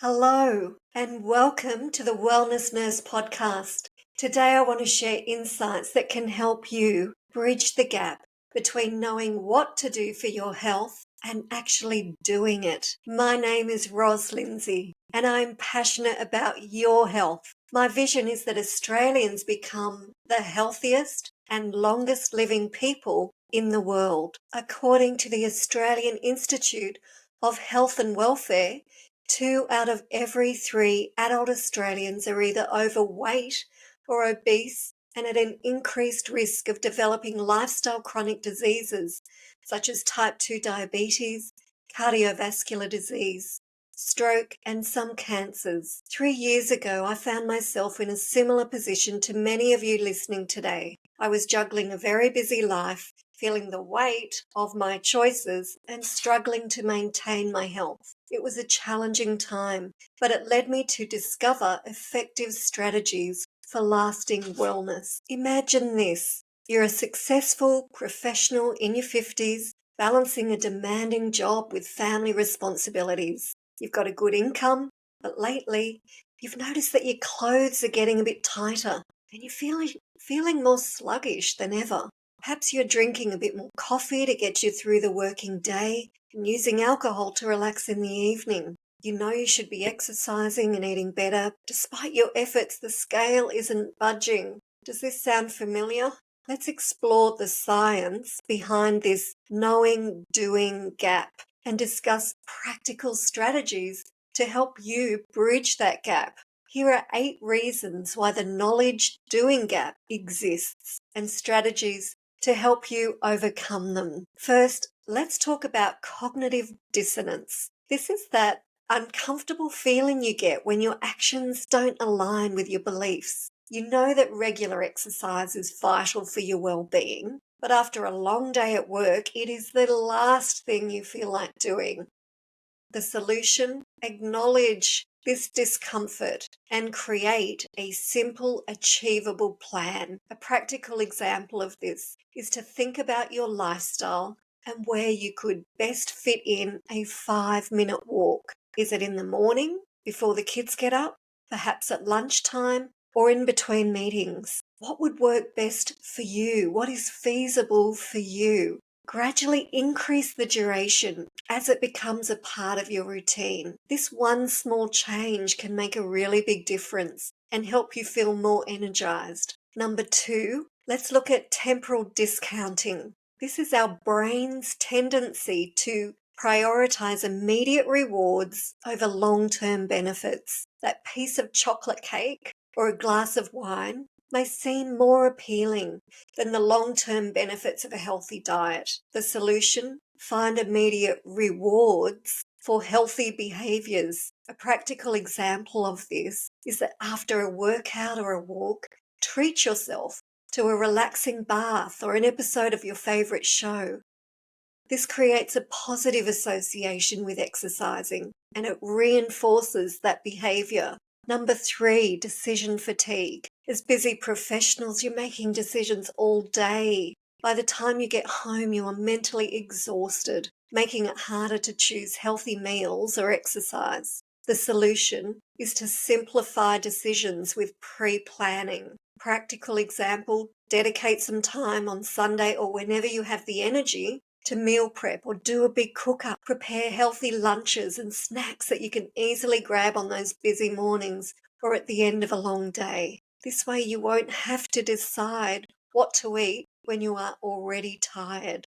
Hello, and welcome to the Wellness Nurse podcast. Today I want to share insights that can help you bridge the gap between knowing what to do for your health and actually doing it. My name is Ros Lindsey, and I'm passionate about your health. My vision is that Australians become the healthiest and longest living people in the world. According to the Australian Institute of Health and Welfare, 2 out of every 3 adult Australians are either overweight or obese and at an increased risk of developing lifestyle chronic diseases such as type 2 diabetes, cardiovascular disease, stroke, and some cancers. 3 years ago, I found myself in a similar position to many of you listening today. I was juggling a very busy life, feeling the weight of my choices and struggling to maintain my health. It was a challenging time, but it led me to discover effective strategies for lasting wellness. Imagine this. You're a successful professional in your 50s, balancing a demanding job with family responsibilities. You've got a good income, but lately you've noticed that your clothes are getting a bit tighter and you're feeling more sluggish than ever. Perhaps you're drinking a bit more coffee to get you through the working day and using alcohol to relax in the evening. You know you should be exercising and eating better. Despite your efforts, the scale isn't budging. Does this sound familiar? Let's explore the science behind this knowing-doing gap and discuss practical strategies to help you bridge that gap. Here are 8 reasons why the knowledge-doing gap exists and strategies to help you overcome them. First, let's talk about cognitive dissonance. This is that uncomfortable feeling you get when your actions don't align with your beliefs. You know that regular exercise is vital for your well-being, but after a long day at work, it is the last thing you feel like doing. The solution: acknowledge this discomfort and create a simple, achievable plan. A practical example of this is to think about your lifestyle and where you could best fit in a 5-minute walk. Is it in the morning, before the kids get up, perhaps at lunchtime, or in between meetings? What would work best for you? What is feasible for you? Gradually increase the duration as it becomes a part of your routine. This one small change can make a really big difference and help you feel more energized. Number 2, let's look at temporal discounting. This is our brain's tendency to prioritize immediate rewards over long-term benefits. That piece of chocolate cake or a glass of wine may seem more appealing than the long-term benefits of a healthy diet. The solution: find immediate rewards for healthy behaviors. A practical example of this is that after a workout or a walk, treat yourself to a relaxing bath or an episode of your favorite show. This creates a positive association with exercising, and it reinforces that behavior. Number 3, decision fatigue. As busy professionals, you're making decisions all day. By the time you get home, you are mentally exhausted, making it harder to choose healthy meals or exercise. The solution is to simplify decisions with pre-planning. Practical example: dedicate some time on Sunday or whenever you have the energy to meal prep or do a big cook-up. Prepare healthy lunches and snacks that you can easily grab on those busy mornings or at the end of a long day. This way you won't have to decide what to eat when you are already tired.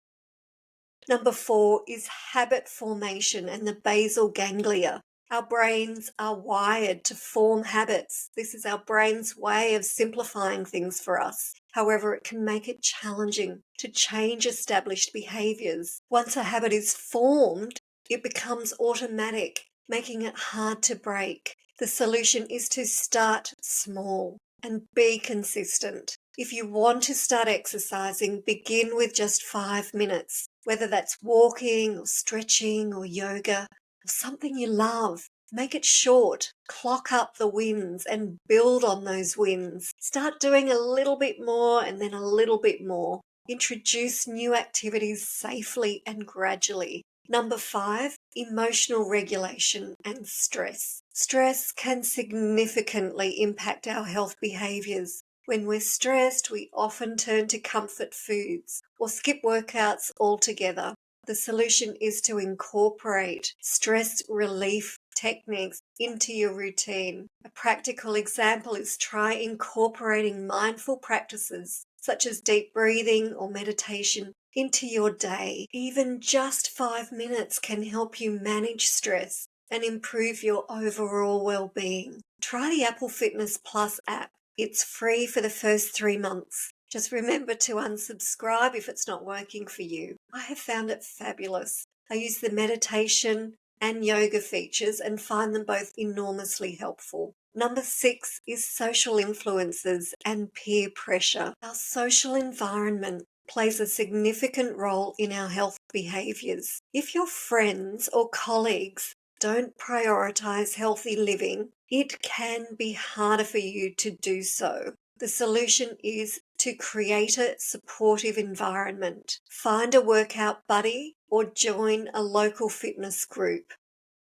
Number 4 is habit formation and the basal ganglia. Our brains are wired to form habits. This is our brain's way of simplifying things for us. However, it can make it challenging to change established behaviors. Once a habit is formed, it becomes automatic, making it hard to break. The solution is to start small and be consistent. If you want to start exercising, begin with just 5 minutes, whether that's walking or stretching or yoga or something you love. Make it short, clock up the wins and build on those wins. Start doing a little bit more and then a little bit more. Introduce new activities safely and gradually. Number 5 emotional regulation and stress. Stress can significantly impact our health behaviors. When we're stressed, we often turn to comfort foods or skip workouts altogether. The solution is to incorporate stress relief techniques into your routine. A practical example is try incorporating mindful practices such as deep breathing or meditation into your day. Even just 5 minutes can help you manage stress and improve your overall well-being. Try the Apple Fitness Plus app. It's free for the first 3 months. Just remember to unsubscribe if it's not working for you. I have found it fabulous. I use the meditation and yoga features and find them both enormously helpful. Number 6 is social influences and peer pressure. Our social environment plays a significant role in our health behaviors. If your friends or colleagues don't prioritize healthy living, it can be harder for you to do so. The solution is to create a supportive environment. Find a workout buddy or join a local fitness group.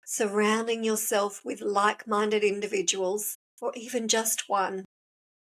Surrounding yourself with like-minded individuals, or even just one,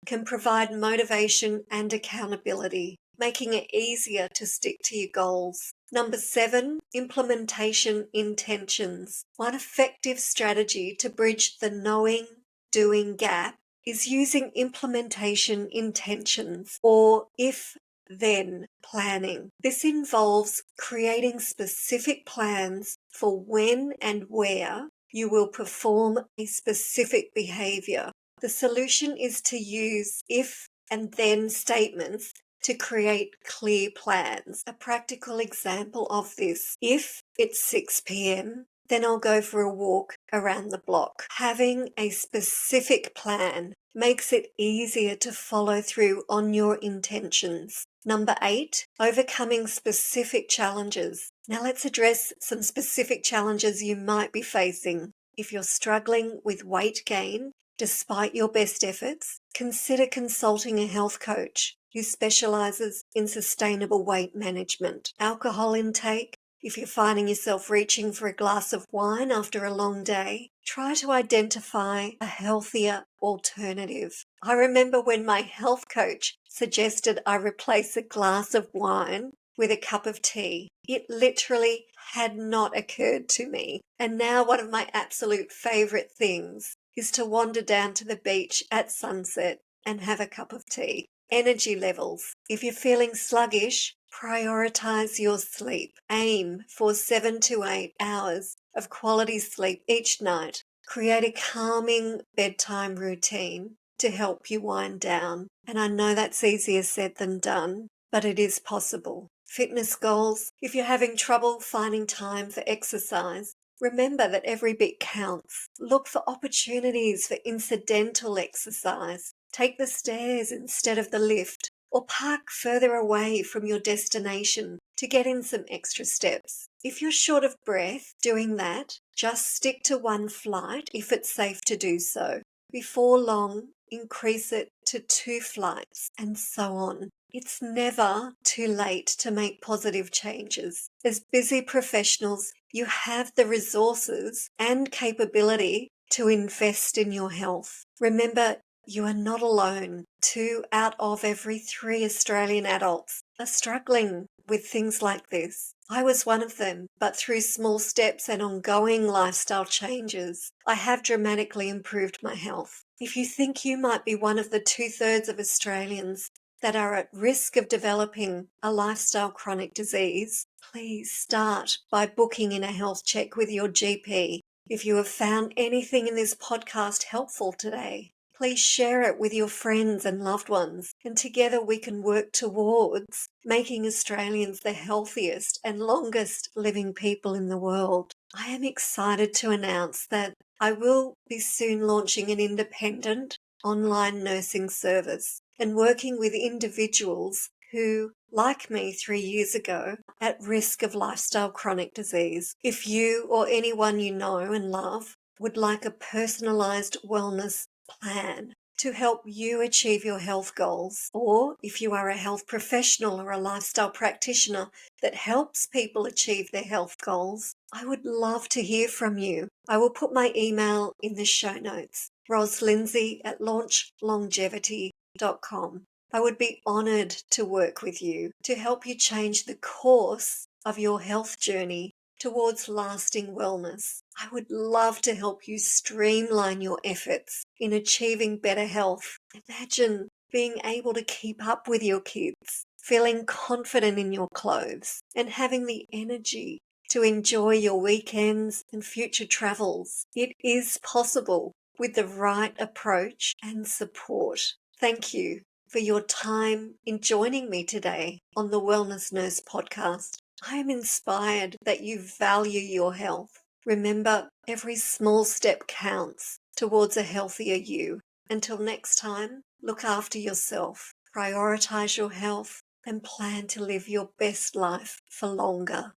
can provide motivation and accountability, making it easier to stick to your goals. Number 7, implementation intentions. One effective strategy to bridge the knowing-doing gap is using implementation intentions, or if-then planning. This involves creating specific plans for when and where you will perform a specific behavior. The solution is to use if and then statements to create clear plans. A practical example of this: if it's 6 p.m., then I'll go for a walk around the block. Having a specific plan makes it easier to follow through on your intentions. Number 8, overcoming specific challenges. Now let's address some specific challenges you might be facing. If you're struggling with weight gain, despite your best efforts, consider consulting a health coach who specializes in sustainable weight management. Alcohol intake. If you're finding yourself reaching for a glass of wine after a long day, try to identify a healthier alternative. I remember when my health coach suggested I replace a glass of wine with a cup of tea. It literally had not occurred to me. And now one of my absolute favorite things is to wander down to the beach at sunset and have a cup of tea. Energy levels. If you're feeling sluggish, prioritize your sleep. Aim for 7 to 8 hours of quality sleep each night. Create a calming bedtime routine to help you wind down. And I know that's easier said than done, but it is possible. Fitness goals. If you're having trouble finding time for exercise, remember that every bit counts. Look for opportunities for incidental exercise. Take the stairs instead of the lift, or park further away from your destination to get in some extra steps. If you're short of breath doing that, just stick to one flight if it's safe to do so. Before long, increase it to 2 flights, and so on. It's never too late to make positive changes. As busy professionals, you have the resources and capability to invest in your health. Remember, you are not alone. 2 out of every 3 Australian adults are struggling with things like this. I was one of them, but through small steps and ongoing lifestyle changes, I have dramatically improved my health. If you think you might be one of the 2/3 of Australians that are at risk of developing a lifestyle chronic disease, please start by booking in a health check with your GP. If you have found anything in this podcast helpful today, please share it with your friends and loved ones, and together we can work towards making Australians the healthiest and longest living people in the world. I am excited to announce that I will be soon launching an independent online nursing service and working with individuals who, like me 3 years ago, are at risk of lifestyle chronic disease. If you or anyone you know and love would like a personalised wellness plan to help you achieve your health goals. Or if you are a health professional or a lifestyle practitioner that helps people achieve their health goals, I would love to hear from you. I will put my email in the show notes, roslindsey@launchlongevity.com. I would be honored to work with you to help you change the course of your health journey towards lasting wellness. I would love to help you streamline your efforts in achieving better health. Imagine being able to keep up with your kids, feeling confident in your clothes, and having the energy to enjoy your weekends and future travels. It is possible with the right approach and support. Thank you for your time in joining me today on the Wellness Nurse podcast. I am inspired that you value your health. Remember, every small step counts towards a healthier you. Until next time, look after yourself, prioritize your health, and plan to live your best life for longer.